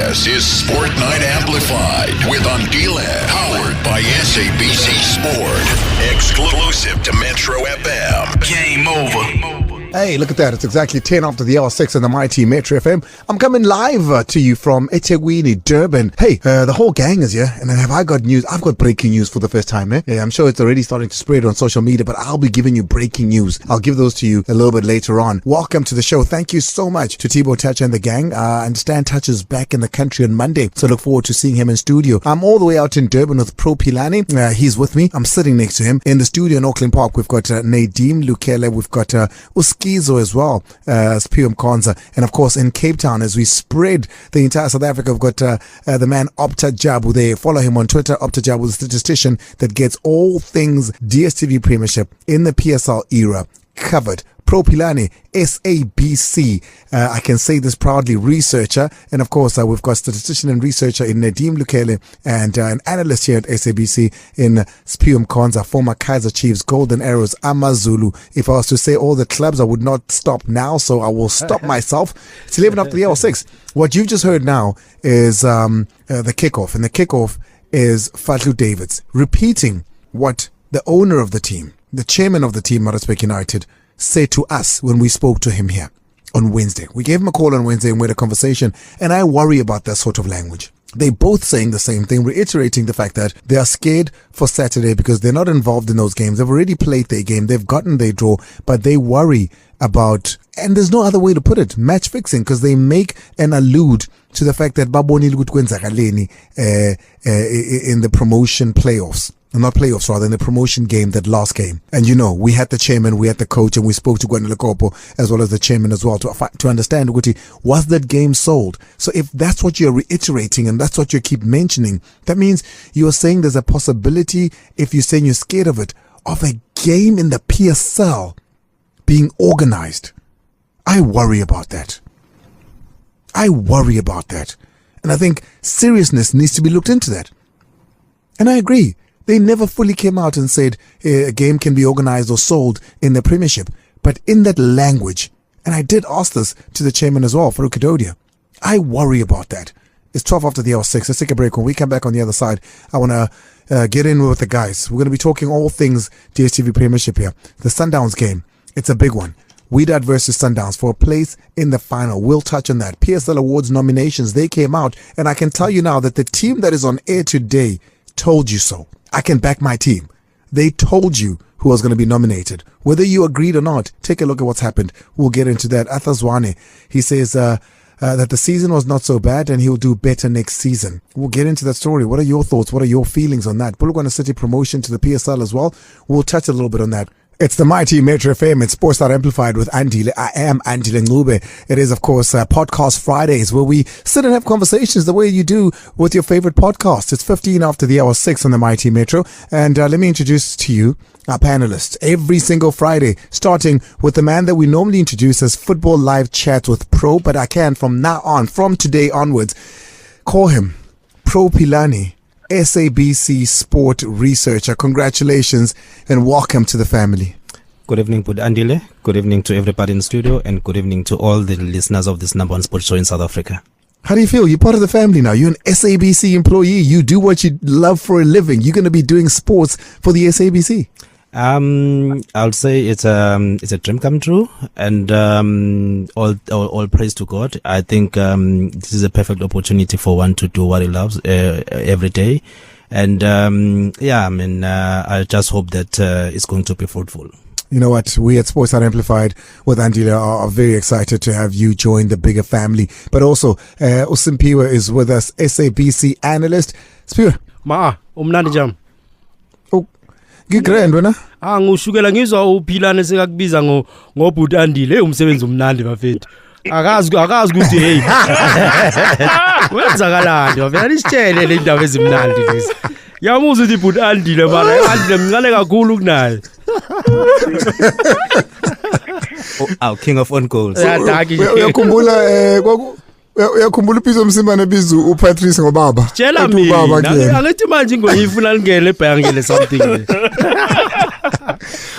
This is Sport Night Amplified with Andile, powered by SABC Sport. Exclusive to Metro FM. Game over. Hey, look at that. It's exactly 10 after the hour 6 on the mighty Metro FM. I'm coming live to you from eThekwini, Durban. Hey, the whole gang is here. And have I got news? I've got breaking news for the first time. Yeah, I'm sure it's already starting to spread on social media, but I'll be giving you breaking news. I'll give those to you a little bit later on. Welcome to the show. Thank you so much to Thibaut Touch and the gang. I understand Touch is back in the country on Monday, so look forward to seeing him in studio. I'm all the way out in Durban with Pro Pilani. He's with me. I'm sitting next to him. In the studio in Auckland Park, we've got Nadim Lukele. We've got Uskizo as well, Spuum Kaizer, and of course in Cape Town as we spread the entire South Africa. We've got the man Opta Jabu there. Follow him on Twitter. Opta Jabu is a statistician that gets all things DStv Premiership in the PSL era covered. Pro Pilani, SABC, I can say this proudly, researcher. And of course, we've got statistician and researcher in Nadim Lukele and an analyst here at SABC in Spuum Kaizer, former Kaizer Chiefs, Golden Arrows, Amazulu. If I was to say all the clubs, I would not stop now, so I will stop myself. It's 11 after the hour 6. What you've just heard now is the kickoff, and the kickoff is Fadlu Davids repeating what the owner of the team, the chairman of the team, Maritzburg United, said to us when we spoke to him here on Wednesday. We gave him a call on Wednesday and we had a conversation, and I worry about that sort of language. They both saying the same thing, reiterating the fact that they are scared for Saturday because they're not involved in those games. They've already played their game. They've gotten their draw, but they worry about, and there's no other way to put it, match fixing, because they make and allude to the fact that baboni kwenzakaleni in the promotion playoffs. Not playoffs, rather, in the promotion game, that last game. And you know, we had the chairman, we had the coach, and we spoke to Gwenele Kopo as well as the chairman as well to understand, was that game sold? So if that's what you're reiterating and that's what you keep mentioning, that means you're saying there's a possibility, if you're saying you're scared of it, of a game in the PSL being organized. I worry about that. I worry about that. And I think seriousness needs to be looked into that. And I agree. They never fully came out and said a game can be organized or sold in the Premiership. But in that language, and I did ask this to the chairman as well, Farouk Kadodia, I worry about that. It's 12 after the hour 6. Let's take a break. When we come back on the other side, I want to get in with the guys. We're going to be talking all things DStv Premiership here. The Sundowns game, it's a big one. Wydad versus Sundowns for a place in the final. We'll touch on that. PSL Awards nominations, they came out. And I can tell you now that the team that is on air today told you so. I can back my team. They told you who was going to be nominated. Whether you agreed or not, take a look at what's happened. We'll get into that. Zwane, he says that the season was not so bad and he'll do better next season. We'll get into that story. What are your thoughts? What are your feelings on that? Bulugwana City promotion to the PSL as well. We'll touch a little bit on that. It's the mighty Metro FM. It's Sports Night Amplified with Andile. I am Andile Ncube. It is, of course, Podcast Fridays where we sit and have conversations the way you do with your favorite podcast. It's 15 after the hour 6 on the mighty Metro. And let me introduce to you our panelists every single Friday, starting with the man that we normally introduce as Football Live Chats with Pro, but I can from now on, from today onwards, call him Pro Pilani, SABC Sport Researcher. Congratulations and welcome to the family. Good evening, Andile. Good evening to everybody in the studio, and good evening to all the listeners of this number one sports show in South Africa. How do you feel? You're part of the family now. You're an SABC employee. You do what you love for a living. You're going to be doing sports for the SABC. I'll say it's a dream come true, and all praise to God. I think this is a perfect opportunity for one to do what he loves every day, and I just hope that it's going to be fruitful. You know what? We at Sports Night Amplified with Andile are very excited to have you join the bigger family. But also, Usimpiwa is with us, SABC analyst. Spiwa. Umnandi jam. Ngigrand wena? Ngushukela ngizwa uphilane sekakubiza ngobhuti Andile umsebenzi umnandi bafethu. Akazi ukuthi hey. Wenzakalani bafethu isitshele le ndaba ezimnandi lezi. Yamuza ukuthi ibhuti Andile mara Andile mncane kakhulu kunaye. Our king of on goals. Uyakhumbula uphizo umsimbane bizu uPatrice ngobaba. Tshela mina angithi manje ngoyifuna lingele ebhange le something.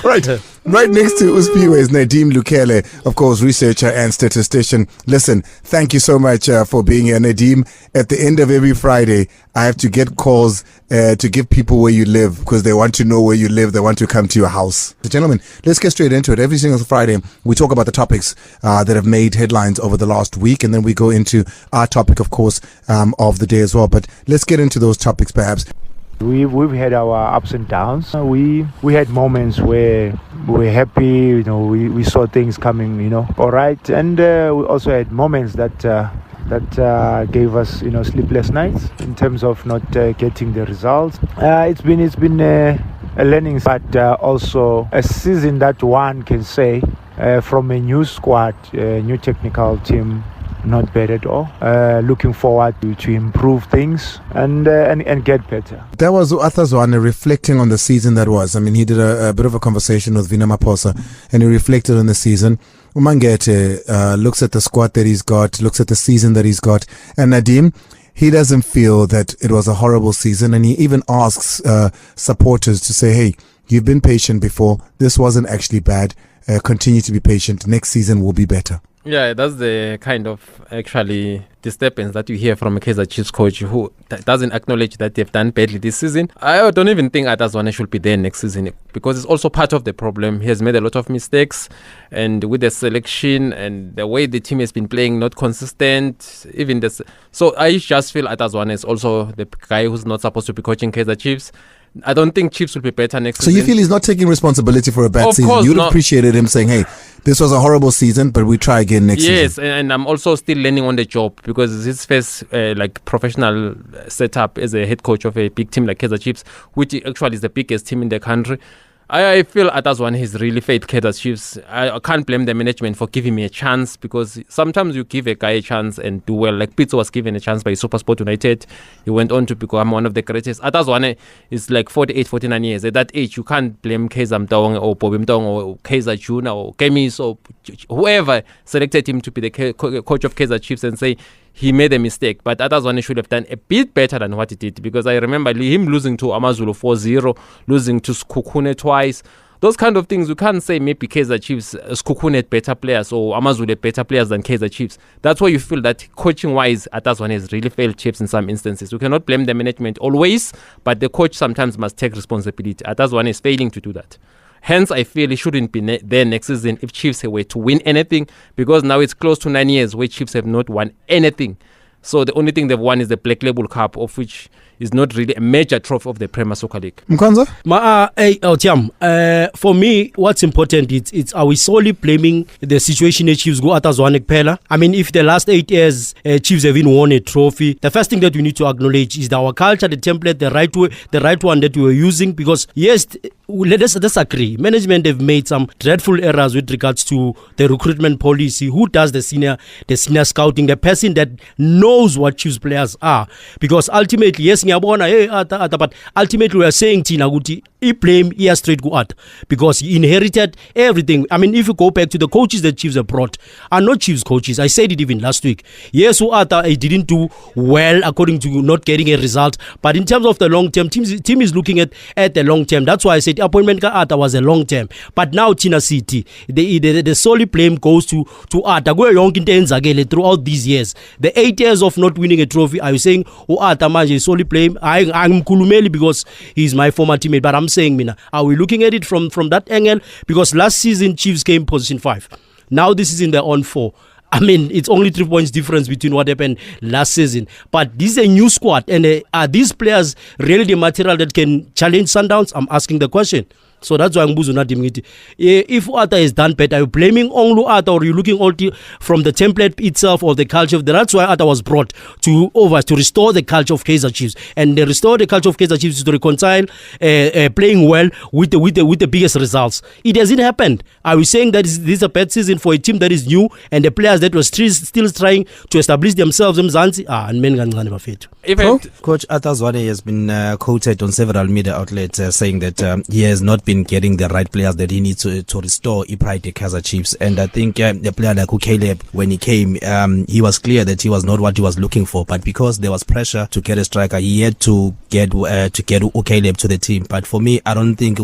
Right. Right next to Uspiwe is Nadeem Lukele, of course, researcher and statistician. Listen, thank you so much for being here, Nadeem. At the end of every Friday, I have to get calls to give people where you live because they want to know where you live. They want to come to your house. So, gentlemen, let's get straight into it. Every single Friday, we talk about the topics that have made headlines over the last week, and then we go into our topic, of course, of the day as well. But let's get into those topics, perhaps. We've had our ups and downs. We had moments where we were happy, we saw things coming, all right. And we also had moments that gave us, sleepless nights in terms of not getting the results. It's been a learning, but also a season that one can say from a new squad, a new technical team. Not bad at all. Looking forward to improve things and get better. That was Zwane reflecting on the season that was. I mean, he did a bit of a conversation with Vina Maposa and he reflected on the season. Umangete looks at the squad that he's got, looks at the season that he's got. And Nadeem, he doesn't feel that it was a horrible season. And he even asks supporters to say, hey, you've been patient before. This wasn't actually bad. Continue to be patient. Next season will be better. Yeah, that's the kind of actually disturbance that you hear from a Kaizer Chiefs coach who doesn't acknowledge that they've done badly this season. I don't even think Zwane should be there next season because it's also part of the problem. He has made a lot of mistakes, and with the selection and the way the team has been playing, not consistent. Even this, so I just feel Zwane is also the guy who's not supposed to be coaching Kaizer Chiefs. I don't think Chiefs will be better next season. So you feel he's not taking responsibility for a bad season? You'd have appreciated him saying, hey, this was a horrible season, but we try again next season. Yes, and I'm also still learning on the job because it's his first professional setup as a head coach of a big team like Kaizer Chiefs, which actually is the biggest team in the country. I feel Zwane has really failed Kaizer Chiefs. I can't blame the management for giving me a chance because sometimes you give a guy a chance and do well. Like Pitso was given a chance by SuperSport United. He went on to become one of the greatest. Zwane is like 48, 49 years. At that age, you can't blame Kaizer Mtong or Bobby Mtong or Kaizer Juna or Kemis or whoever selected him to be the coach of Kaizer Chiefs and say, he made a mistake, but Zwane should have done a bit better than what he did because I remember him losing to Amazulu 4-0, losing to Skukune twice. Those kind of things, you can't say maybe Kaizer Chiefs, Skukune had better players or Amazulu had better players than Kaizer Chiefs. That's why you feel that coaching-wise, Zwane has really failed Chiefs in some instances. We cannot blame the management always, but the coach sometimes must take responsibility. Zwane is failing to do that. Hence, I feel he shouldn't be there next season if Chiefs were to win anything because now it's close to 9 years where Chiefs have not won anything. So the only thing they've won is the Black Label Cup, of which is not really a major trophy of the Premier Soccer League. Mkwanza? For me, what's important it's are we solely blaming the situation that Chiefs go at Zwane Pela? I mean, if the last 8 years Chiefs have even won a trophy, the first thing that we need to acknowledge is our culture, the template, the right one that we were using. Because yes, let's disagree. Management have made some dreadful errors with regards to the recruitment policy. Who does the senior scouting? The person that knows what Chiefs players are. Because ultimately, yes, but ultimately we are saying Tina Guti, he blame here straight go out because he inherited everything. I mean, if you go back to the coaches that Chiefs have brought, are not Chiefs coaches. I said it even last week. Yes, he didn't do well according to not getting a result. But in terms of the long term, team is looking at the long term. That's why I said appointment ka Ata was a long term. But now Tina City, the solely blame goes to Ata. Throughout these years, the 8 years of not winning a trophy, are you saying Ata manje solely blame? I'm Kulumeli because he's my former teammate. But I'm saying, Mina, are we looking at it from that angle? Because last season Chiefs came position 5. Now this is in the on 4. I mean, it's only 3 points difference between what happened last season. But this is a new squad, and are these players really the material that can challenge Sundowns? I'm asking the question. So that's why I'm Mbuzu. If Ata is done better, are you blaming only Ata or are you looking from the template itself or the culture? That's why Ata was brought to restore the culture of Kaizer Chiefs. And the restore the culture of Kaizer Chiefs is to reconcile playing well with the biggest results. It hasn't happened. Are we saying that this is a bad season for a team that is new and the players that were still trying to establish themselves in Mzansi? Coach Ata Zwane has been quoted on several media outlets saying that he has not been getting the right players that he needs to restore pride the Kaizer Chiefs. And I think a player like Caleb, when he came, he was clear that he was not what he was looking for. But because there was pressure to get a striker, he had to get Caleb to the team. But for me, I don't think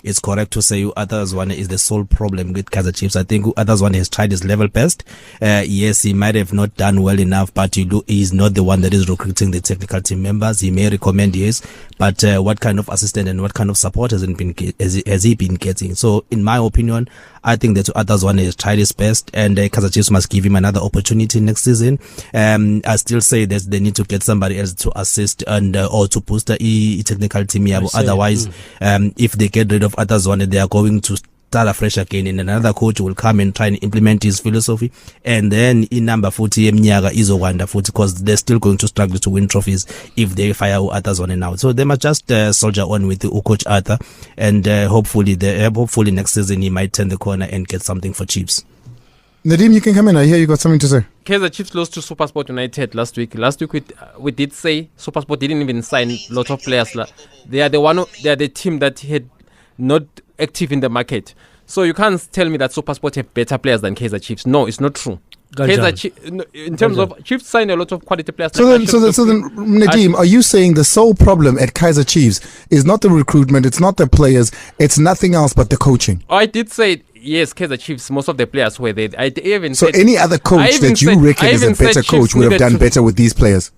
it's correct to say Zwane is the sole problem with Kaizer Chiefs. I think Zwane has tried his level best. Yes, he might have not done well enough, but he's not the one that is recruiting the technical team members. He may recommend yes, but what kind of assistant and what kind of support has he been getting? So in my opinion, I think that Zwane has tried his best, and Kaizer Chiefs must give him another opportunity next season. I still say that they need to get somebody else to assist and or to boost the technical team here. Otherwise, if they get rid of Zwane, they are going to start afresh again, and another coach will come and try and implement his philosophy. And then in number 40, Mnyaga is wonderful because they're still going to struggle to win trophies if they fire Zwane now. So they must just soldier on with coach Arthur, and hopefully next season he might turn the corner and get something for Chiefs. Nadim, you can come in. I hear you got something to say. Kaizer Chiefs lost to SuperSport United last week. Last week we did say SuperSport didn't even sign lots of players. They are the team that had not active in the market. So you can't tell me that SuperSport have better players than Kaizer Chiefs. No, it's not true. In terms of Chiefs signed a lot of quality players. So then, Nadim, are you saying the sole problem at Kaizer Chiefs is not the recruitment, it's not the players, it's nothing else but the coaching? I did say yes, Kaizer Chiefs, most of the players were there. Any other coach that you reckon is a better coach would have done better with these players?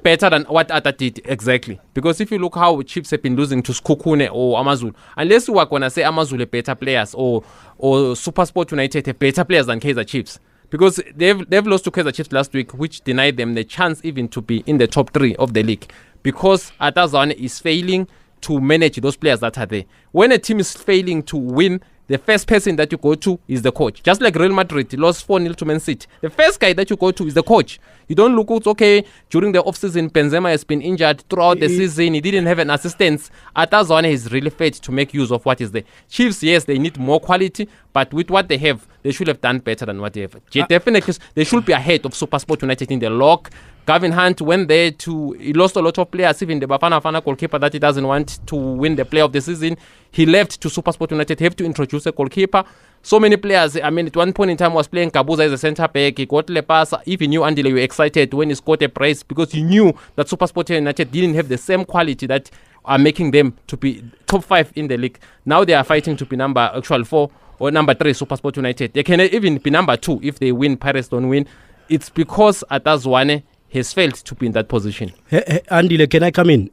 Better than what Ata did, exactly. Because if you look how Chiefs have been losing to Skukune or Amazulu, unless you are going to say Amazulu have better players or SuperSport United have better players than Kaizer Chiefs. Because they've lost to Kaizer Chiefs last week, which denied them the chance even to be in the top 3 of the league. Because Zwane is failing to manage those players that are there. When a team is failing to win, the first person that you go to is the coach. Just like Real Madrid lost 4-0 to Man City. The first guy that you go to is the coach. You don't look at, okay, during the off-season, Benzema has been injured throughout the season. He didn't have an assistant. Zwane is really fit to make use of what is there. Chiefs, yes, they need more quality, but with what they have, they should have done better than what they have. Definitely, they should be ahead of SuperSport United in the lock. Gavin Hunt went there he lost a lot of players, even the Bafana goalkeeper that he doesn't want to win the player of the season. He left to SuperSport United, have to introduce a goalkeeper. So many players, I mean, at one point in time was playing Kabuza as a centre back. He got Lepasa. If you knew Andile, you were excited when he scored a brace because you knew that SuperSport United didn't have the same quality that are making them to be top 5 in the league. Now they are fighting to be number 4 or number 3, SuperSport United. They can even be number 2 if they win, Pirates don't win. It's because Zwane has failed to be in that position. Andile, can I come in?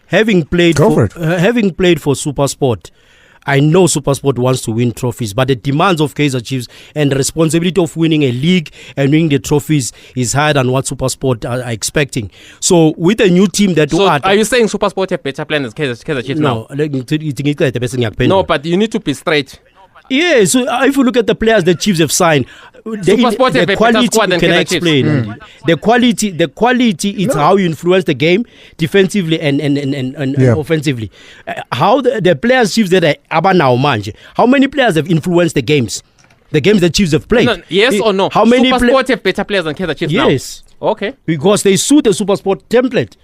Having played for SuperSport, I know SuperSport wants to win trophies, but the demands of Kaizer Chiefs and the responsibility of winning a league and winning the trophies is higher than what SuperSport are expecting. So with a new team that are you saying SuperSport have better plans than Kaizer Chiefs now? No, but you need to be straight. Yeah, so if you look at the players the Chiefs have signed, the quality, can I explain? The quality is how you influence the game defensively and offensively. How the players Chiefs that are now manje, how many players have influenced the games the Chiefs have played? Yes or no? How many SuperSport have better players than Kaizer Chiefs now? Yes. Okay. Because they suit the SuperSport template.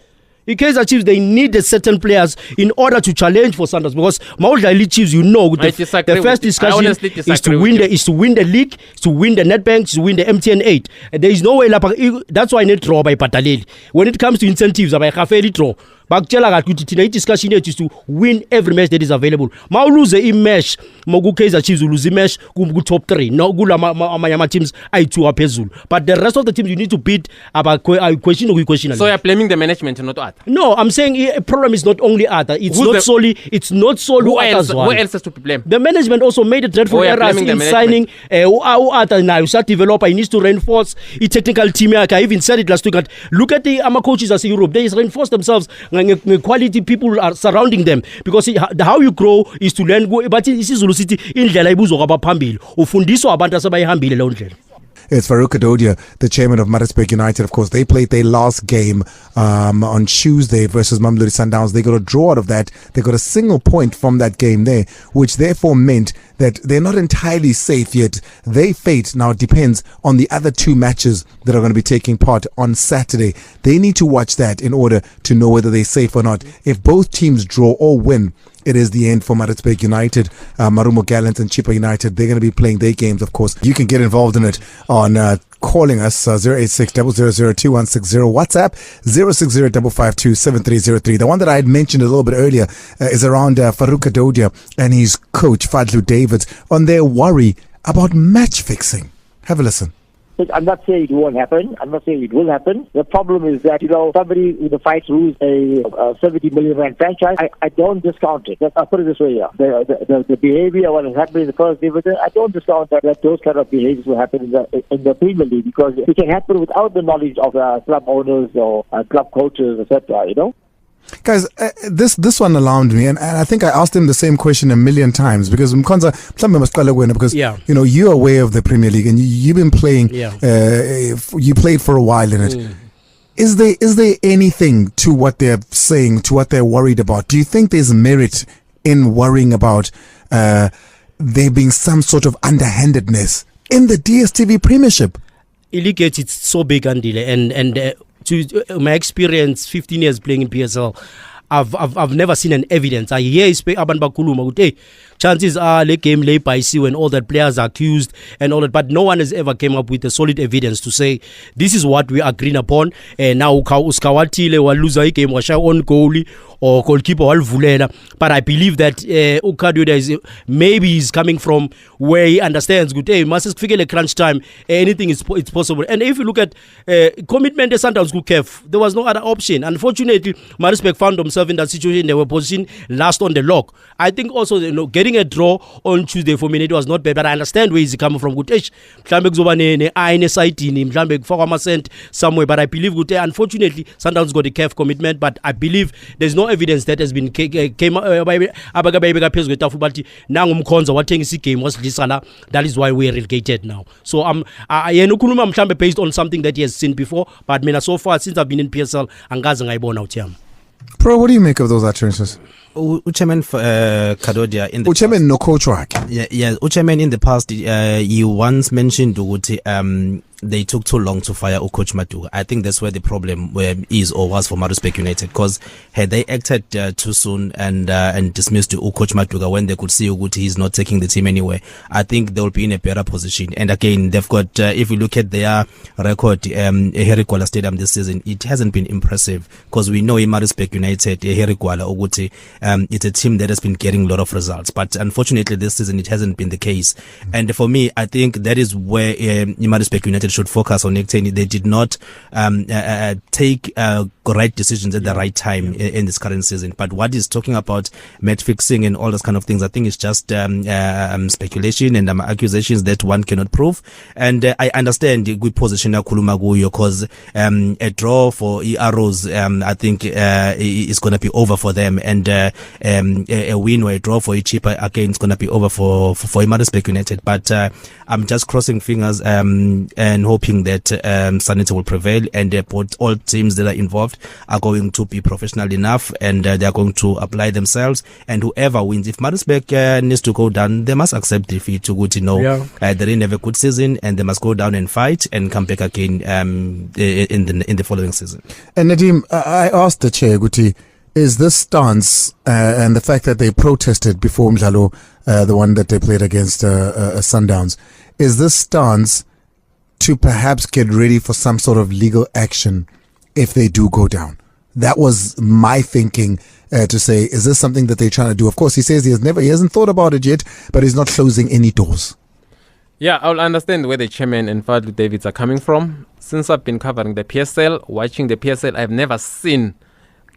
In Kaizer Chiefs, they need certain players in order to challenge for Sanders. Because Maudlali Chiefs, the first discussion is to win the league, to win the Netbank, to win the MTN 8. There is no way. That's why I need draw by Pataleli. When it comes to incentives, I have a draw. Bakutshela ukuthi discussion is to win every match that is available. Ma lose i-match, Kaizer Chiefs lose i-match ku top 3. No amanye teams ayi2 aphezulu. But the rest of the teams you need to beat question. So you're blaming the management and not Arthur? No, I'm saying a problem is not only Arthur. It's not solely who else has to be blamed? The management also made a dreadful errors in signing Arthur now. You start developer, he needs to reinforce a technical team. I even said it last week. Look at the coaches as Europe. They reinforce themselves. Quality people are surrounding them because how you grow is to learn. But isiZulu City indlela ibuzwa kwabaphambili ufundiswa abantu asebayihambile leyo ndlela. It's Farouk Adodia, the chairman of Maritzburg United. Of course, they played their last game on Tuesday versus Mamelodi Sundowns. They got a draw out of that. They got a single point from that game there, which therefore meant that they're not entirely safe yet. Their fate now depends on the other 2 matches that are going to be taking part on Saturday. They need to watch that in order to know whether they're safe or not. If both teams draw or win, it is the end for Maritzburg United. Marumo Gallants and Chippa United, they're going to be playing their games, of course. You can get involved in it on calling us 086 000 2160, WhatsApp 060 552 7303. The one that I had mentioned a little bit earlier is around Farouk Adodia and his coach Fadlu Davids on their worry about match fixing. Have a listen. I'm not saying it won't happen. I'm not saying it will happen. The problem is that, somebody in the fight rules a 70 million rand franchise. I don't discount it. I'll put it this way, yeah. The behavior, what has happened in the first division, I don't discount that those kind of behaviors will happen in the Premier League, because it can happen without the knowledge of club owners or club coaches, etc., Guys, this one alarmed me, and I think I asked him the same question a million times, because you're aware of the Premier League and you've been playing. You played for a while in it. Is there anything to what they're saying, to what they're worried about? Do you think there's merit in worrying about there being some sort of underhandedness in the DStv Premiership? Illegate, it's so big, Andile, and to my experience, 15 years playing in PSL, I've never seen an evidence. I hear abantu bakhuluma ukuthi, hey, chances are le game lay by sea when all that players are accused and all that, but no one has ever came up with a solid evidence to say this is what we agreed upon. Now uskawatile waluza game washa on goalie or goalkeeper walvulela, but I believe that Ukaduda is maybe he's coming from where he understands good. Hey, must figure the crunch time, anything is it's possible. And if you look at commitment, the Sundowns could have, there was no other option. Unfortunately, Maritzburg found themselves in that situation. They were positioned last on the log. I think also getting a draw on Tuesday for me, it was not bad, but I understand where he's coming from. Good, somewhere, but I believe good. Unfortunately, Sundowns got a careful commitment, but I believe there's no evidence that has been came that is why we're relegated now. So I'm based on something that he has seen before, but so far since I've been in PSL, Pro, what do you make of those utterances? Uchairman Kadodia in the Uchairman no coach work. Yeah, Uchairman in the past, you once mentioned ukuthi they took too long to fire Coach Matuga. I think that's where the problem is or was for Maritzburg United, because had they acted too soon and dismissed Coach Matuga when they could see Uguti he's not taking the team anywhere, I think they will be in a better position. And again, they've got if you look at their record, Herikwala Stadium this season, it hasn't been impressive, because we know in Maritzburg United, Herikwala Uguti, it's a team that has been getting a lot of results, but unfortunately this season it hasn't been the case. And for me, I think that is where Maritzburg United should focus on. They did not take right decisions at the right time in this current season. But what he's talking about match fixing and all those kind of things, I think it's just speculation and accusations that one cannot prove. And I understand the good position of Kulumaguyo, because a draw for Arrows I think is going to be over for them, and a win or a draw for Chippa again is going to be over for Maritzburg United. But I'm just crossing fingers and hoping that sanity will prevail, and all teams that are involved are going to be professional enough, and they are going to apply themselves, and whoever wins, if Maritzburg needs to go down, they must accept defeat to go to know they didn't have a good season, and they must go down and fight and come back again in the following season. And Nadim, I asked the chair, Guti, is this stance and the fact that they protested before Mdlalo, the one that they played against Sundowns, is this stance to perhaps get ready for some sort of legal action if they do go down? That was my thinking, to say, is this something that they're trying to do? Of course, he says he hasn't thought about it yet, but he's not closing any doors. Yeah, I'll understand where the chairman and Fadlu Davids are coming from. Since I've been covering the PSL, watching the PSL, I've never seen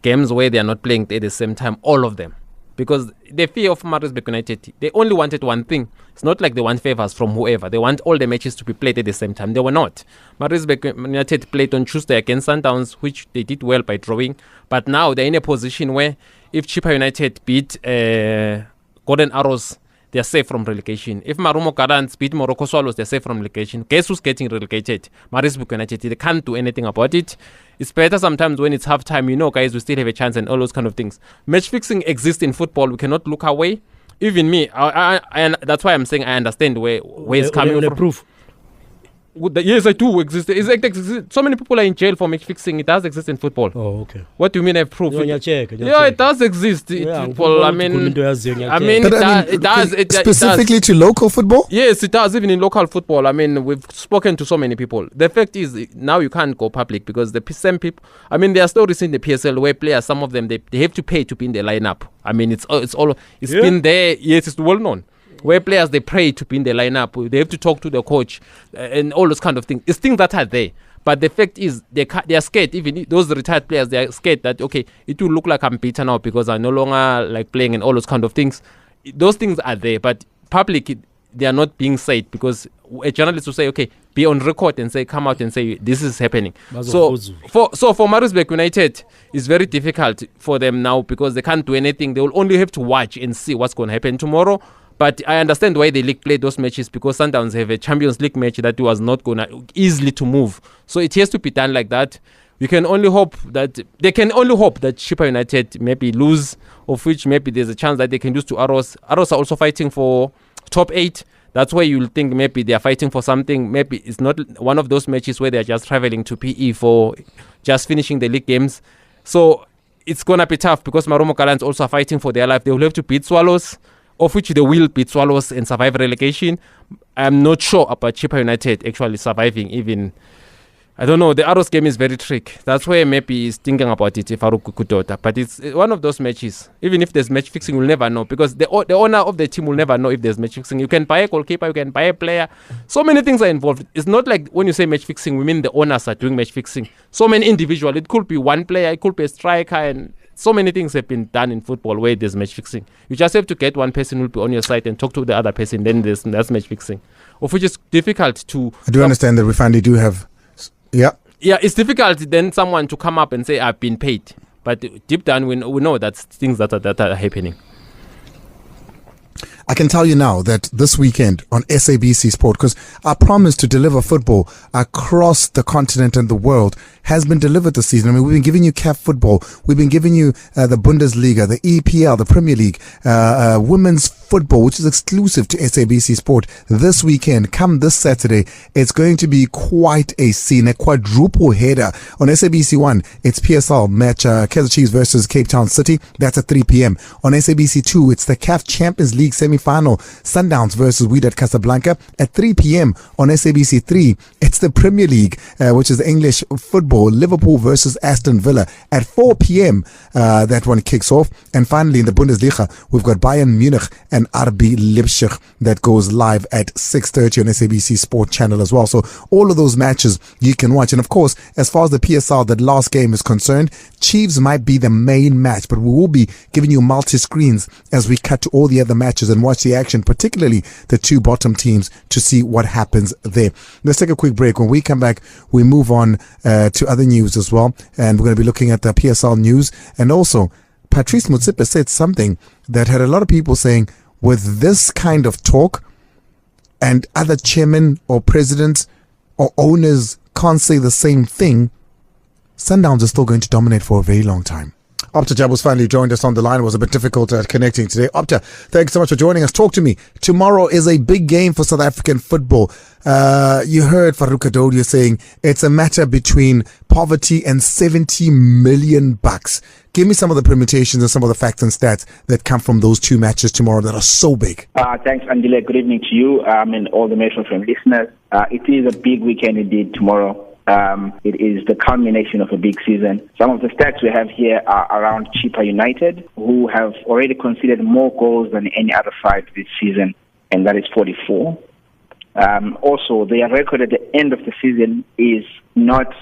games where they are not playing at the same time, all of them. Because the fear of Maritzburg United, they only wanted one thing. It's not like they want favors from whoever. They want all the matches to be played at the same time. They were not. Maritzburg United played on Tuesday against Sundowns, which they did well by drawing. But now they're in a position where if Chippa United beat Golden Arrows, they're safe from relegation. If Marumo Gallants beat Morocco Swallows, they're safe from relegation. Guess who's getting relegated? Maritzburg United. They can't do anything about it. It's better sometimes when it's half time, guys, we still have a chance and all those kind of things. Match fixing exists in football. We cannot look away. Even me, I that's why I'm saying I understand where it's coming from. Proof. Yes, I do exist. So many people are in jail for match fixing. It does exist in football. Oh, okay. What do you mean I have proof? Check. Yeah, it does exist in football. I mean, it does. Specifically to local football? Yes, it does. Even in local football. I mean, we've spoken to so many people. The fact is, now you can't go public because the same people. I mean, there are stories in the PSL where players, some of them, they have to pay to be in the lineup. I mean, it's been there. Yes, it's well known. Where players, they pray to be in the lineup, they have to talk to the coach and all those kind of things. It's things that are there. But the fact is, they are scared. Even those retired players, they are scared that, okay, it will look like I'm beaten now because I'm no longer like playing and all those kind of things. Those things are there. But public, they are not being said because a journalist will say, okay, be on record and say, come out and say, this is happening. So for Maritzburg United, it's very difficult for them now because they can't do anything. They will only have to watch and see what's going to happen tomorrow. But I understand why the league played those matches because Sundowns have a Champions League match that was not going to easily to move. So it has to be done like that. We can only hope that they can only hope that Chippa United maybe lose, of which maybe there's a chance that they can lose to Arrows. Arrows are also fighting for top 8. That's why you'll think maybe they are fighting for something. Maybe it's not one of those matches where they're just traveling to PE for just finishing the league games. So it's going to be tough because Marumo Gallants also are fighting for their life. They will have to beat Swallows, of which they will beat Swallows and survive relegation. I'm not sure about Chippa United actually surviving even. I don't know. The Arrows game is very tricky. That's why maybe he's thinking about it if Farouk Kudota. But it's one of those matches. Even if there's match fixing, we'll never know because the owner of the team will never know if there's match fixing. You can buy a goalkeeper, you can buy a player. So many things are involved. It's not like when you say match fixing, we mean the owners are doing match fixing. So many individuals. It could be one player, it could be a striker, and so many things have been done in football where there's match fixing. You just have to get one person who will be on your side and talk to the other person. Then that's match fixing, of which is difficult to. I do understand that we finally do have. Yeah. Yeah, it's difficult then someone to come up and say I've been paid, but deep down we know that's things that are happening. I can tell you now that this weekend on SABC Sport, because our promise to deliver football across the continent and the world has been delivered this season. I mean, we've been giving you CAF football. We've been giving you the Bundesliga, the EPL, the Premier League, women's football, which is exclusive to SABC Sport. This weekend, come this Saturday, it's going to be quite a scene, a quadruple header. On SABC 1, it's PSL match, Kaizer Chiefs versus Cape Town City. That's at 3 p.m. On SABC 2, it's the CAF Champions League semi-final, Sundowns versus Wydad Casablanca at 3 p.m. On SABC 3, it's the Premier League, which is the English football, Liverpool versus Aston Villa at 4 p.m. That one kicks off. And finally, in the Bundesliga, we've got Bayern Munich and RB Leipzig that goes live at 6:30 on SABC Sport Channel as well. So all of those matches you can watch. And of course, as far as the PSL, that last game is concerned, Chiefs might be the main match, but we will be giving you multi-screens as we cut to all the other matches and watch the action, particularly the two bottom teams, to see what happens there. Let's take a quick break. When we come back, we move on to other news as well. And we're going to be looking at the PSL news. And also, Patrice Motsepe said something that had a lot of people saying, with this kind of talk, and other chairmen or presidents or owners can't say the same thing, Sundowns are still going to dominate for a very long time. Opta Jabu's finally joined us on the line. It was a bit difficult connecting today. Opta, thanks so much for joining us. Talk to me. Tomorrow is a big game for South African football. You heard Farouk Adodia saying it's a matter between poverty and 70 million bucks. Give me some of the permutations and some of the facts and stats that come from those two matches tomorrow that are so big. Thanks, Andile. Good evening to you and all the Metro FM listeners. It is a big weekend indeed tomorrow. It is the culmination of a big season. Some of the stats we have here are around Chippa United, who have already conceded more goals than any other side this season, and that is 44. Also, their record at the end of the season is not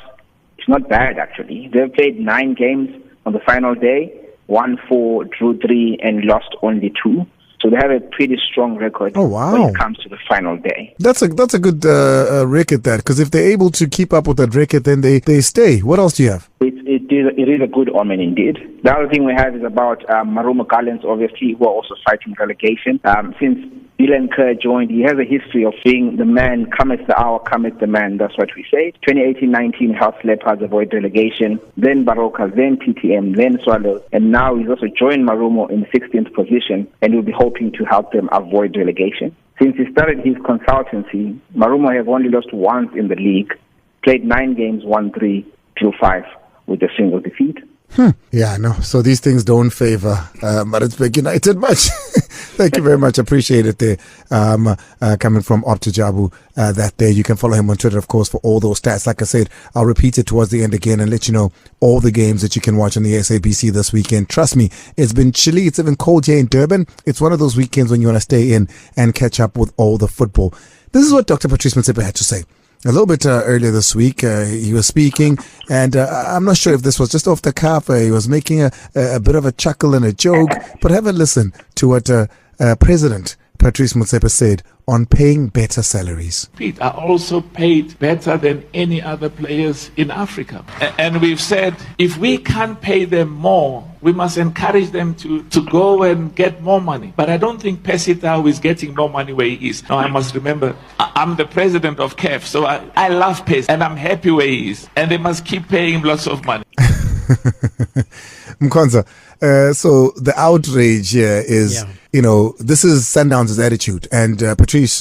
bad, actually. They've played 9 games on the final day, won 4, drew 3, and lost only 2. So they have a pretty strong record when it comes to the final day. That's a good record, that, because if they're able to keep up with that record, then they stay. What else do you have? It is a good omen indeed. The other thing we have is about Marumo Gallants, obviously, who are also fighting relegation. Since Dylan Kerr joined, he has a history of being the man, cometh the hour, cometh the man. That's what we say. 2018-19 helped Leopards avoid relegation, then Baroka, then TTM, then Swallows, and now he's also joined Marumo in 16th position, and will be hoping to help them avoid relegation. Since he started his consultancy, Marumo has only lost once in the league, played 9 games, won 3, drew 5 with a single defeat. Yeah, no. So these things don't favor Maritzburg United much. Thank you very much. Appreciate it there. Coming from Optajabu, that there. You can follow him on Twitter, of course, for all those stats. Like I said, I'll repeat it towards the end again and let you know all the games that you can watch on the SABC this weekend. Trust me, it's been chilly. It's even cold here in Durban. It's one of those weekends when you want to stay in and catch up with all the football. This is what Dr. Patrice Motsepe had to say. A little bit earlier this week, he was speaking, and I'm not sure if this was just off the cuff. He was making a bit of a chuckle and a joke, but have a listen to what President Patrice Motsepe said on paying better salaries. Pete are also paid better than any other players in Africa. And we've said if we can't pay them more, we must encourage them to go and get more money. But I don't think Percy Tau is getting more money where he is. Now I must remember, I'm the president of CAF, so I love Percy and I'm happy where he is. And they must keep paying him lots of money. Mkonza, so the outrage here is, this is Sundowns' attitude. And Dr. Patrice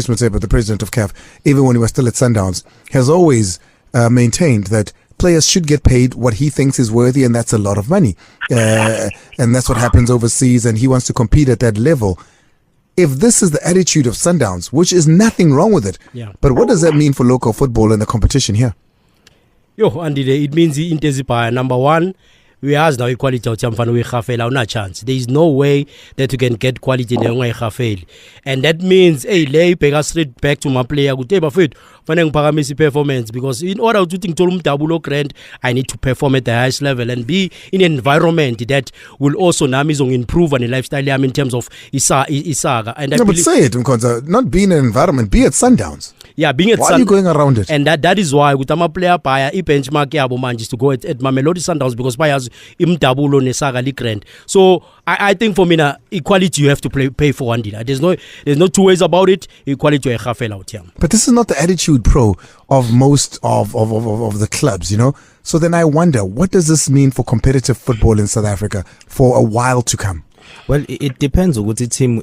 Motsepe, the president of CAF, even when he was still at Sundowns, has always maintained that players should get paid what he thinks is worthy, and that's a lot of money. And that's what happens overseas, and he wants to compete at that level. If this is the attitude of Sundowns, which is nothing wrong with it, but what does that mean for local football and the competition here? Andile, it means the intensify. Number one, we has now equality of Chamfano we have no chance. There is no way that you can get quality in the way and that means lay pega straight back to my player good performance, because in order to think to grand, I need to perform at the highest level and be in an environment that will also improve on the lifestyle in terms of Isaga. And but say it, Mkonza, not be in an environment, be at Sundowns. Yeah, being at Why are you going around it? And that is why with a player buyer benchmark just to go at Mamelodi Sundowns, because buyers imdabulo nesaga ligrand. So I think for me equality you have to pay for Andile. There's no two ways about it. Equality you have out here. But this is not the attitude, pro, of most of the clubs, So then I wonder, what does this mean for competitive football in South Africa for a while to come? Well, it depends on what the team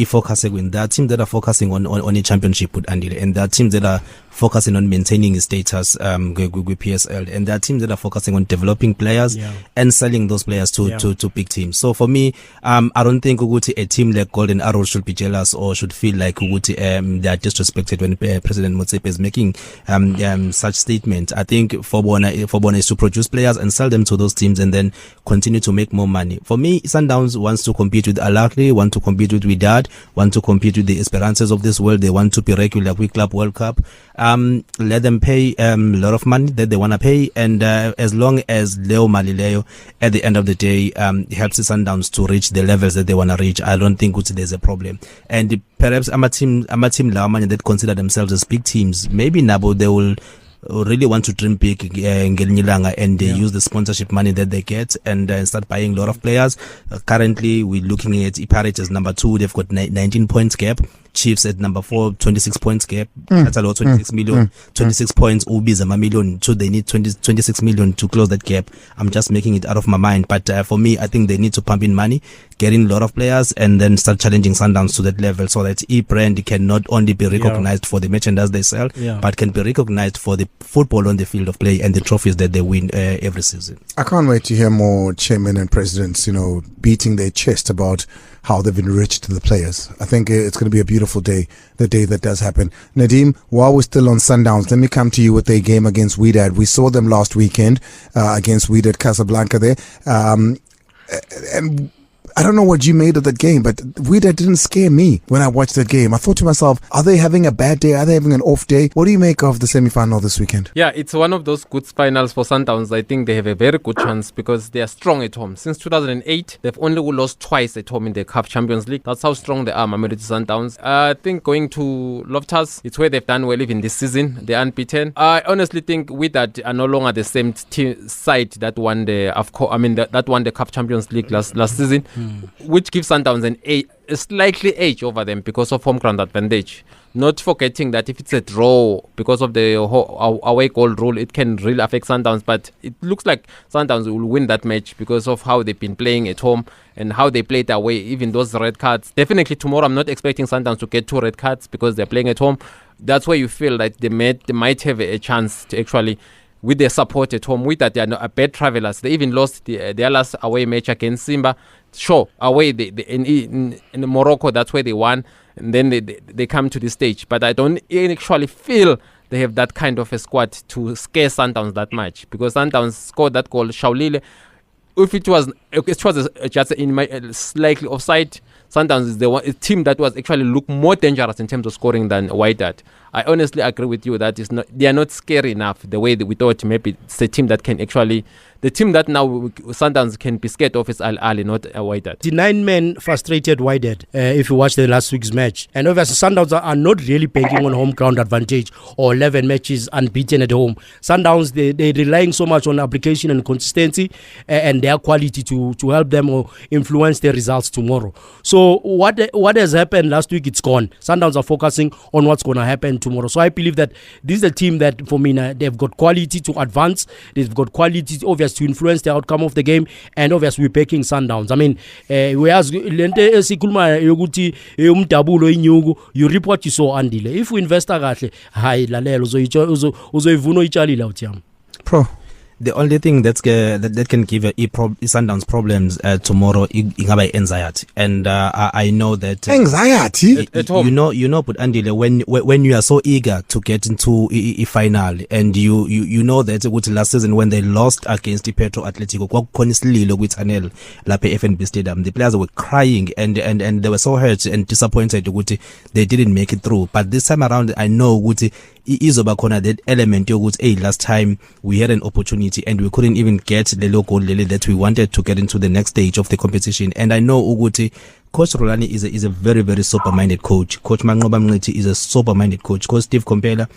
focusing on. There are teams that are focusing on a championship with Andile, and there are teams that are focusing on maintaining his status with PSL, and there are teams that are focusing on developing players and selling those players to big teams. So for me, I don't think a team like Golden Arrow should be jealous or should feel like they are disrespected when President Motsepe is making such statement. I think Fobona is to produce players and sell them to those teams and then continue to make more money. For me, Sundowns wants to compete with Alakli, want to compete with Wydad, want to compete with the Esperances of this world. They want to be regular Quick Club World Cup. Let them pay a lot of money that they want to pay, and as long as Leo Malileo at the end of the day helps the Sundowns to reach the levels that they want to reach, I don't think there's a problem. And perhaps I'm a team that consider themselves as big teams, maybe Nabo they will really want to dream big and they use the sponsorship money that they get and start buying a lot of players. Currently we're looking at Iparate as number 2. They've got 19 points gap. Chiefs at number 4, 26 points gap. That's a lot, 26 million. 26 points will be a million. So they need 26 million to close that gap. I'm just making it out of my mind. But for me, I think they need to pump in money, get in a lot of players, and then start challenging Sundowns to that level so that e-brand can not only be recognized for the merchandise they sell, but can be recognized for the football on the field of play and the trophies that they win every season. I can't wait to hear more chairmen and presidents, beating their chest about how they've enriched the players. I think it's going to be a beautiful day, the day that does happen. Nadeem, while we're still on Sundowns, let me come to you with a game against Wydad. We saw them last weekend against Wydad Casablanca there. And I don't know what you made of that game, but Wydad didn't scare me when I watched that game. I thought to myself, are they having a bad day? Are they having an off day? What do you make of the semi-final this weekend? Yeah, it's one of those good finals for Sundowns. I think they have a very good chance because they are strong at home. Since 2008, they've only lost twice at home in the CAF Champions League. That's how strong they are, Mamelodi Sundowns. I think going to Loftus, it's where they've done well even this season. They're unbeaten. I honestly think Wydad are no longer the same side that won the that won the CAF Champions League last season. Which gives Sundowns a slightly edge over them because of home ground advantage. not forgetting that if it's a draw because of the away goal rule, it can really affect Sundowns. But it looks like Sundowns will win that match because of how they've been playing at home and how they played away, even those red cards. Definitely tomorrow, I'm not expecting Sundowns to get 2 red cards because they're playing at home. That's where you feel like they might have a chance to actually, with their support at home, with that they are not bad travellers. They even lost their last away match against Simba. Sure, away in Morocco, that's where they won, and then they come to this stage. But I don't actually feel they have that kind of a squad to scare Sundowns that much, because Sundowns scored that goal. Shaulile, if it was just in my slightly offside, Sundowns is the team that was actually look more dangerous in terms of scoring than Wydad. I honestly agree with you that they are not scary enough the way that we thought. Maybe it's a team that can actually, the team that now Sundowns can be scared of is Al Ahly, not Wydad. The 9-man frustrated Wydad, if you watch the last week's match. And obviously Sundowns are not really banking on home ground advantage or 11 matches unbeaten at home. Sundowns, they're relying so much on application and consistency and their quality to help them or influence their results tomorrow. So what has happened last week, it's gone. Sundowns are focusing on what's going to happen tomorrow. So I believe that this is a team that, for me, they've got quality to advance. They've got quality, obviously, to influence the outcome of the game. And obviously, we're backing Sundowns. I mean, whereas you reap what you saw, Andile. If we invest kahle, hayi lalelo uzoyivuna uyitshalile awuthi. Pro. The only thing that can give Sundowns problems tomorrow is anxiety, and I know that anxiety. You know, but Andile, when you are so eager to get into a final, and you know that with last season when they lost against the Petro Atletico, FNB Stadium, the players were crying and they were so hurt and disappointed they didn't make it through. But this time around, I know is that element last time we had an opportunity and we couldn't even get the local that we wanted to get into the next stage of the competition. And I know Coach Rolani is a very, very sober-minded coach. Coach Mangoba Mngiti is a sober-minded coach. Coach Steve Kompela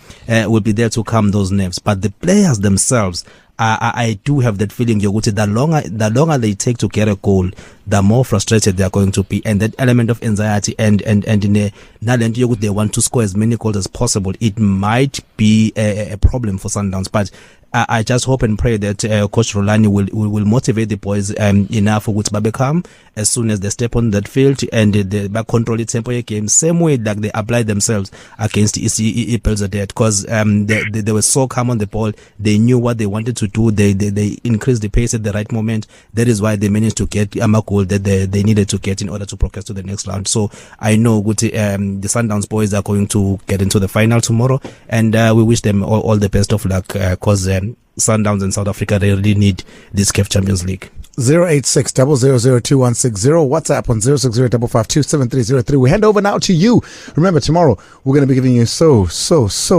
will be there to calm those nerves. But the players themselves, I do have that feeling, the longer they take to get a goal, the more frustrated they are going to be. And that element of anxiety and in they want to score as many goals as possible, it might be a problem for Sundowns. But I just hope and pray that Coach Rolani will motivate the boys enough for to become as soon as they step on that field and they control the tempo of the game, same way like they apply themselves against Pelzadeh, because they were so calm on the ball. They knew what they wanted to do. They increased the pace at the right moment. That is why they managed to get a goal that they needed to get in order to progress to the next round. So I know the Sundowns boys are going to get into the final tomorrow, and we wish them all the best of luck, because Sundowns in South Africa, they really need this CAF Champions League. 086 0002160, WhatsApp on 06055527303. We hand over now to you. Remember, tomorrow we're going to be giving you so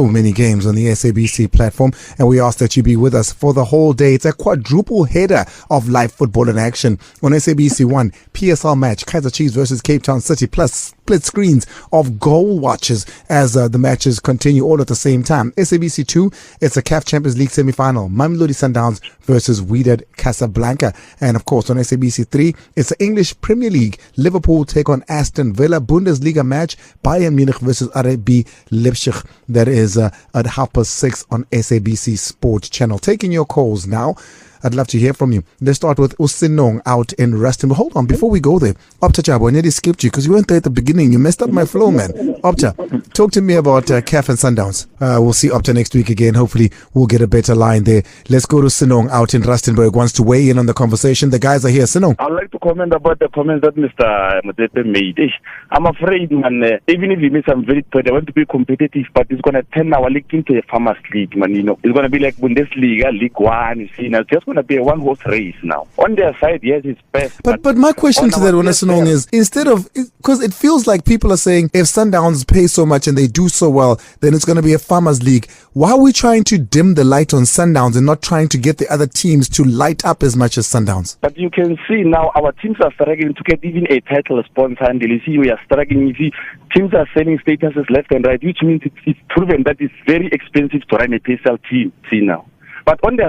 many games on the SABC platform, and we ask that you be with us for the whole day. It's a quadruple header of live football in action on SABC 1, PSL match, Kaizer Chiefs versus Cape Town City, plus split screens of goal watches as the matches continue all at the same time. SABC 2, it's a CAF Champions League semi-final, Mamelodi Sundowns versus Wydad Casablanca. And of course, on SABC 3, it's the English Premier League. Liverpool take on Aston Villa. Bundesliga match, Bayern Munich versus RB Leipzig. That is at 6:30 on SABC Sports Channel. Taking your calls now. I'd love to hear from you. Let's start with Usinong out in Ruston. But hold on, before we go there, Opta Chabo, I nearly skipped you because you weren't there at the beginning. You messed up my flow, man. Opta, talk to me about CAF and Sundowns. We'll see Opta next week again. Hopefully, we'll get a better line there. Let's go to Sinong out in Rustenburg. Wants to weigh in on the conversation. The guys are here. Sinong. I'd like to comment about the comments that Mr. Motepe made. I'm afraid, man, even if we miss some very good, I want to be competitive, but it's going to turn our league into a farmers league, man. You know, it's going to be like Bundesliga, League One. You see, now it's just going to be a one-horse race now. On their side, yes, it's best. But my question to that one, Sinong, is instead of, because it feels like people are saying if Sundowns pay so much and they do so well, then it's going to be a farmers league. Why are we trying to dim the light on Sundowns and not trying to get the other teams to light up as much as Sundowns? But you can see now our teams are struggling to get even a title sponsor, and you see we are struggling. You see teams are selling statuses left and right, which means it's proven that it's very expensive to run a PSL team. See now. But on the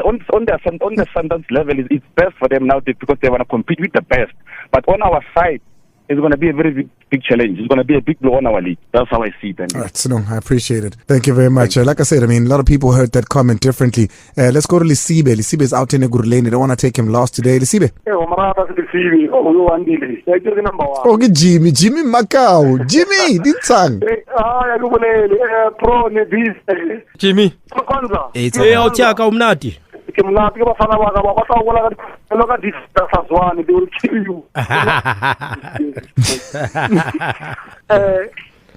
Sundowns level, it's best for them now because they want to compete with the best. But on our side, it's going to be a very big challenge. It's going to be a big blow on our league. That's how I see it. All right, Sinong, I appreciate it. Thank you very much. Like I said, I mean, a lot of people heard that comment differently. Let's go to Lisibe. Lisibe is out in Eguruleni. They don't want to take him last today. Lisibe. Oh, Jimmy Macau. Jimmy, Ditsang. Jimmy. Hey, awuthaka umnati. Ke mnati ke bafana ba ka ba batla go bola ka loka di sa Zwane, they will kill you.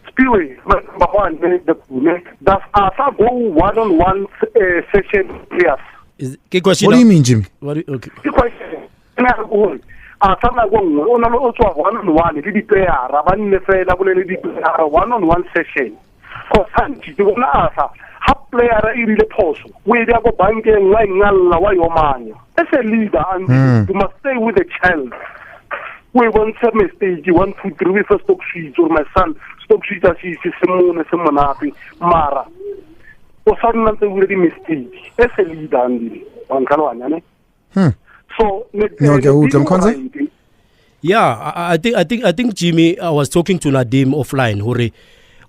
Spiwe, number one, the does Asa go one-on-one session players? What do you mean, Jimmy? Okay. The question, Asa na go one-on-one, le di player, ba nne fela bolele di player one-on-one session. Ko santi go na Asa ha player e rile phoso we dia go bankeng wa ngalla wa yo manya as a leader and you must stay with the child. We want some mistake, you want to do with stock sheets or my son stock sheets as is semonapi mara o sanna te with the mistake as a leader and wankalwana ne so yeah, I think Jimmy, I was talking to Nadim offline. Hore,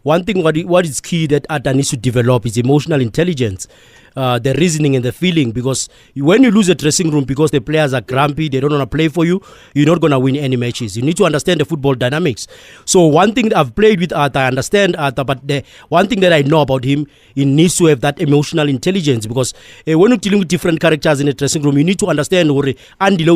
one thing what is key that Ata needs to develop is emotional intelligence, the reasoning and the feeling. Because when you lose a dressing room because the players are grumpy, they don't want to play for you, you're not going to win any matches. You need to understand the football dynamics. So one thing that I've played with Ata, I understand Ata, but the one thing that I know about him, he needs to have that emotional intelligence. Because when you're dealing with different characters in a dressing room, you need to understand Andile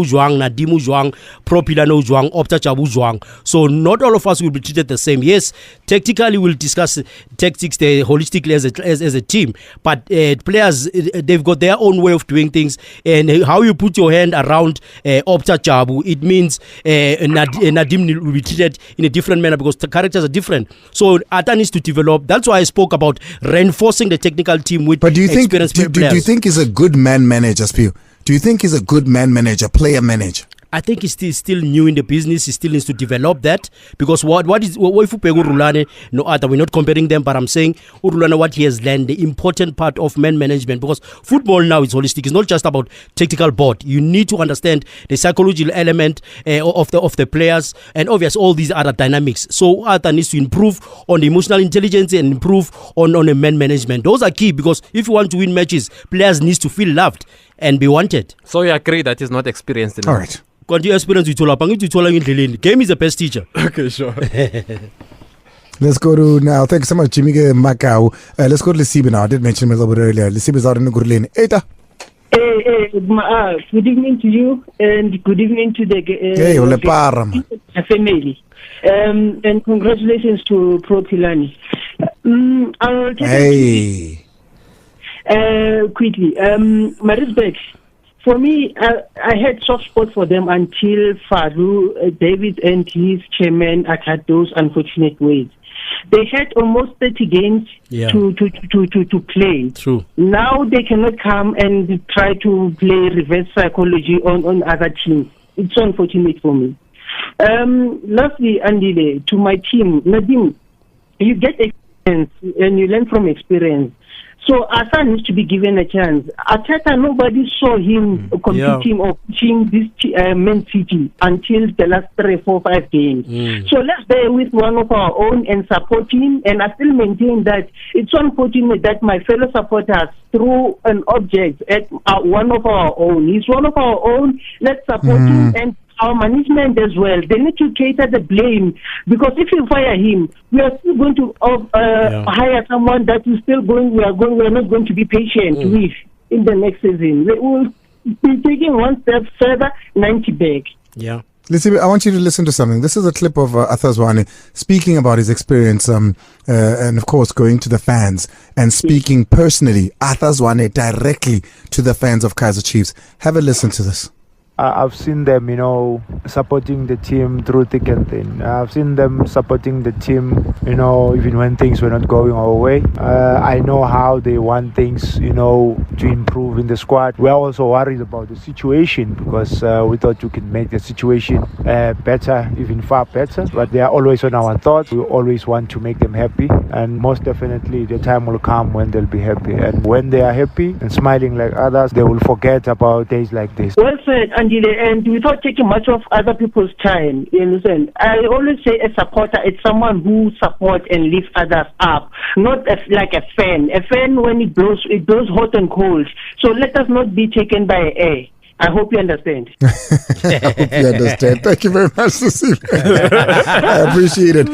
Zwane, Nadimu Zwane, Propilano Zwane, Opta Chabu Zwane. So not all of us will be treated the same. Yes, tactically we'll discuss tactics holistically as a team, but players, they've got their own way of doing things, and how you put your hand around Opta Chabu, it means Nadim will be treated in a different manner because the characters are different. So Ata needs to develop. That's why I spoke about reinforcing the technical team with experienced players. Do you think he's a good man manager, Spiu? Do you think he's a good man manager, player manager? I think he's still new in the business. He still needs to develop that, because what if Urulane, no other, we're not comparing them, but I'm saying Urulane, what he has learned, the important part of man management, because football now is holistic. It's not just about technical board. You need to understand the psychological element of the players, and obviously all these other dynamics. So Arthur needs to improve on the emotional intelligence and improve on the man management. Those are key, because if you want to win matches, players need to feel loved and be wanted. So you agree that he's not experienced enough? All right. Experience game is the best teacher. Okay, sure. Let's go to now. Thank you so much, Jimmy Macau. Let's go to Lisibe now. I did mention him a little bit earlier. Lisibe is out in Eguruleni. Eta. Good evening to you, and good evening to the family. And congratulations to Pro Pilani. I'll take quickly. My respect. For me, I had soft spot for them until Faru, David and his chairman had those unfortunate ways. They had almost 30 games to play. True. Now they cannot come and try to play reverse psychology on other teams. It's unfortunate for me. Lastly, Andile, to my team, Nadim, you get experience and you learn from experience. So Asa needs to be given a chance. Ateta, nobody saw him competing or pushing this Man City until the last 3, 4, 5 games. So let's bear with one of our own and support him. And I still maintain that it's unfortunate that my fellow supporters threw an object at one of our own. He's one of our own. Let's support him, and our management as well. They need to cater the blame, because if you fire him, we are still going to hire someone that is still going. We are not going to be patient with in the next season. We will be taking one step further, 90 back. Yeah. Listen, I want you to listen to something. This is a clip of Arthur Zwane speaking about his experience, and of course going to the fans and speaking personally, Arthur Zwane directly to the fans of Kaizer Chiefs. Have a listen to this. I've seen them, supporting the team through thick and thin. I've seen them supporting the team, even when things were not going our way. I know how they want things, to improve in the squad. We're also worried about the situation, because we thought we could make the situation better, even far better. But they are always on our thoughts. We always want to make them happy. And most definitely, the time will come when they'll be happy. And when they are happy and smiling like others, they will forget about days like this. Well said, Andile, and without taking much of other people's time, you understand, I always say a supporter is someone who supports and lifts others up, not like a fan. A fan, when it blows hot and cold. So let us not be taken by air. I hope you understand. I hope you understand. Thank you very much, Susie. I appreciate it.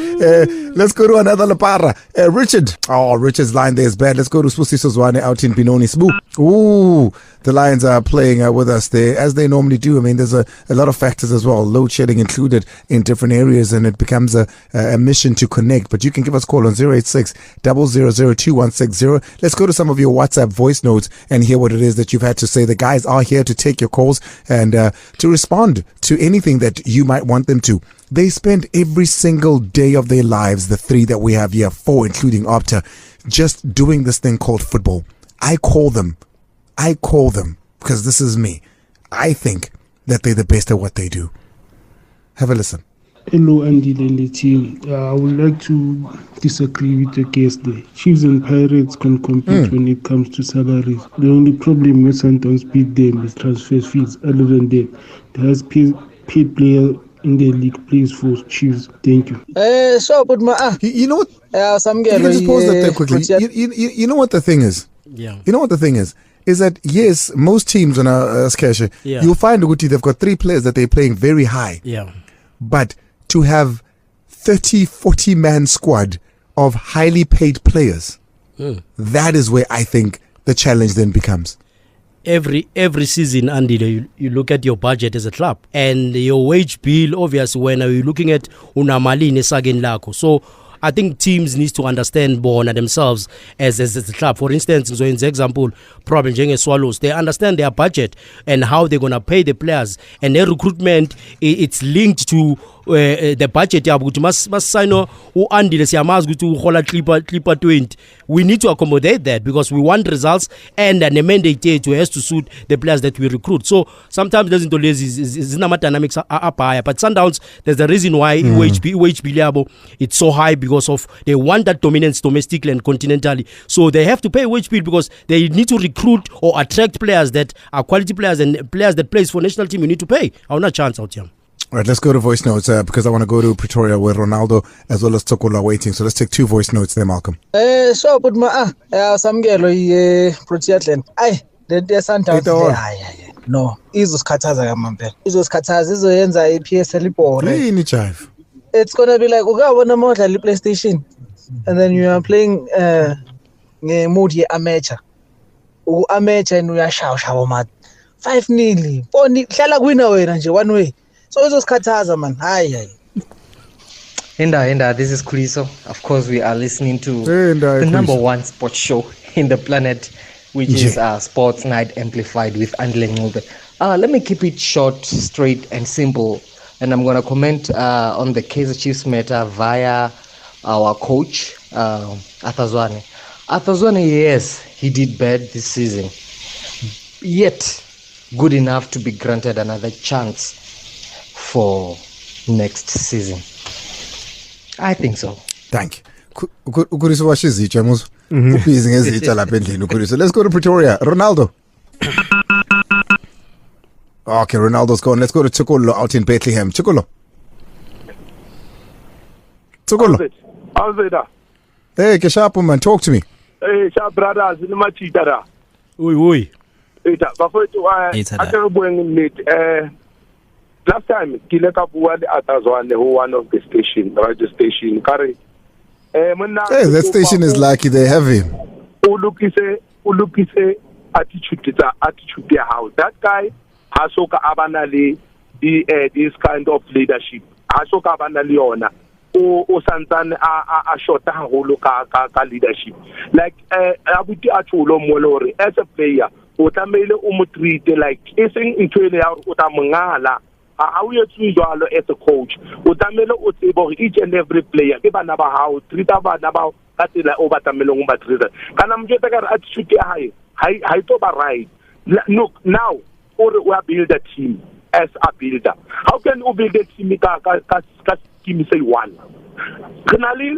Let's go to another Lapara. Richard. Oh, Richard's line there is bad. Let's go to Spusiso Zwane out in Benoni. Ooh, the Lions are playing with us there, as they normally do. I mean, there's a lot of factors as well, load shedding included in different areas, and it becomes a mission to connect. But you can give us a call on 086-0002160. Let's go to some of your WhatsApp voice notes and hear what it is that you've had to say. The guys are here to take your calls and to respond to anything that you might want them to. They spend every single day of their lives, the three that we have here, four including Opta, just doing this thing called football. I call them, because this is me, I think that they're the best at what they do. Have a listen. Hello, Andile and the team. I would like to disagree with the guest there. Chiefs and Pirates can compete when it comes to salaries. The only problem when Sundowns beat them is transfer fees. Other than that, the highest paid player in the league plays for Chiefs. Thank you. You know what? Can you just pause that there quickly? You know what the thing is? Yeah. You know what the thing is? Is that, yes, most teams on a Skesha, you'll find Uguti, they've got three players that they're playing very high. Yeah. But to have 30, 40-man squad of highly paid players, that is where I think the challenge then becomes. Every season, Andy, you look at your budget as a club and your wage bill, obviously, when you're looking at unamali nesagin lako. So I think teams need to understand Bona themselves as a club. For instance, so in the example, probably Jenge Swallows, they understand their budget and how they're going to pay the players. And their recruitment, it's linked to the budget. Must sign Andile siyamazi ukuthi uhola clipper 20. We need to accommodate that because we want results, and the mandate has to suit the players that we recruit. So sometimes there's into lazy dynamics are higher. But Sundowns, there's a reason why wage bill it's so high, because of they want that dominance domestically and continentally. So they have to pay wage bill because they need to recruit or attract players that are quality players, and players that plays for national team you need to pay. I'm not chance out here. All right, let's go to voice notes because I want to go to Pretoria where Ronaldo as well as Tokolo are waiting. So let's take two voice notes there, Malcolm. So but samgelo Proteatland. The Sundowns no, izosikhathaza kamamphela. Izosikhathaza izoyenza iPSL ibhore. Yini jive? It's going to be like ukabona modla PlayStation and then you are playing ngemode amateur. Amateur and uyashawushawa mad. 5-0, 4-0, hlala kuwina wena nje one way. So izosikhathaza man. Hayi. Enda, this is Kuliso. Of course, we are listening to the number one sports show in the planet, which is Sports Night Amplified with Andile Ncube. Let me keep it short, straight, and simple. And I'm going to comment on the Kaizer Chiefs matter via our coach, Arthur Zwane. Arthur Zwane, yes, he did bad this season. Yet, good enough to be granted another chance for next season. I think so. Thank you. Ukuriso washizitsha muzo. Ubhizi ngezitsha lapha endlini ukuriso. Let's go to Pretoria. Ronaldo. Okay, Ronaldo's gone. Let's go to Chukolo out in Bethlehem. Chukolo. How's it? Hey, Keshapo man, talk to me. Hey, sharp brothers, in my cheetah. Oi. Last time, Kileka Buad Atazwan, one of the station, radio station, Kari. Hey, that station is lucky they have him. Ulukise attitude how that guy Hasoka Abanali this kind of leadership. Hasoka Abanali ona o Santan a short holuka leadership. Like Abuti Achulo Molori as a player, Utamele Umutreat like ising into Utamangala. How you treat as a coach? Utamelo utable each and every player. Give another how treat about Katila over Tamelo Umbatriza. Can I'm just a attitude high to right. Look now, or we build a team as a builder. How can you build a team? Give say one. Kanali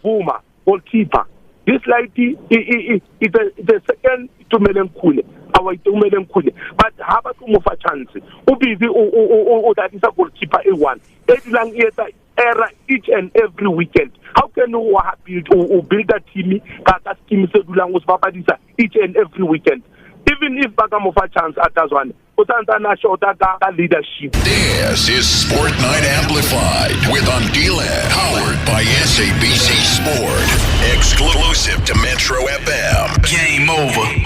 Vuma, goalkeeper. This lady is the second to Melenkule. wa itumele Nkhune but ha ba tlo mo fa chance o busy o tatisa goalkeeper A1 edilang etsa error each and every weekend. How can you build a team ka scheme se dulang o se papadisa each and every weekend? Even if baka mo fa chance at Zwane o tsantsa na shota ka leadership. This is Sport Night Amplified with Andile, powered by SABC Sport, exclusive to Metro FM. Game over.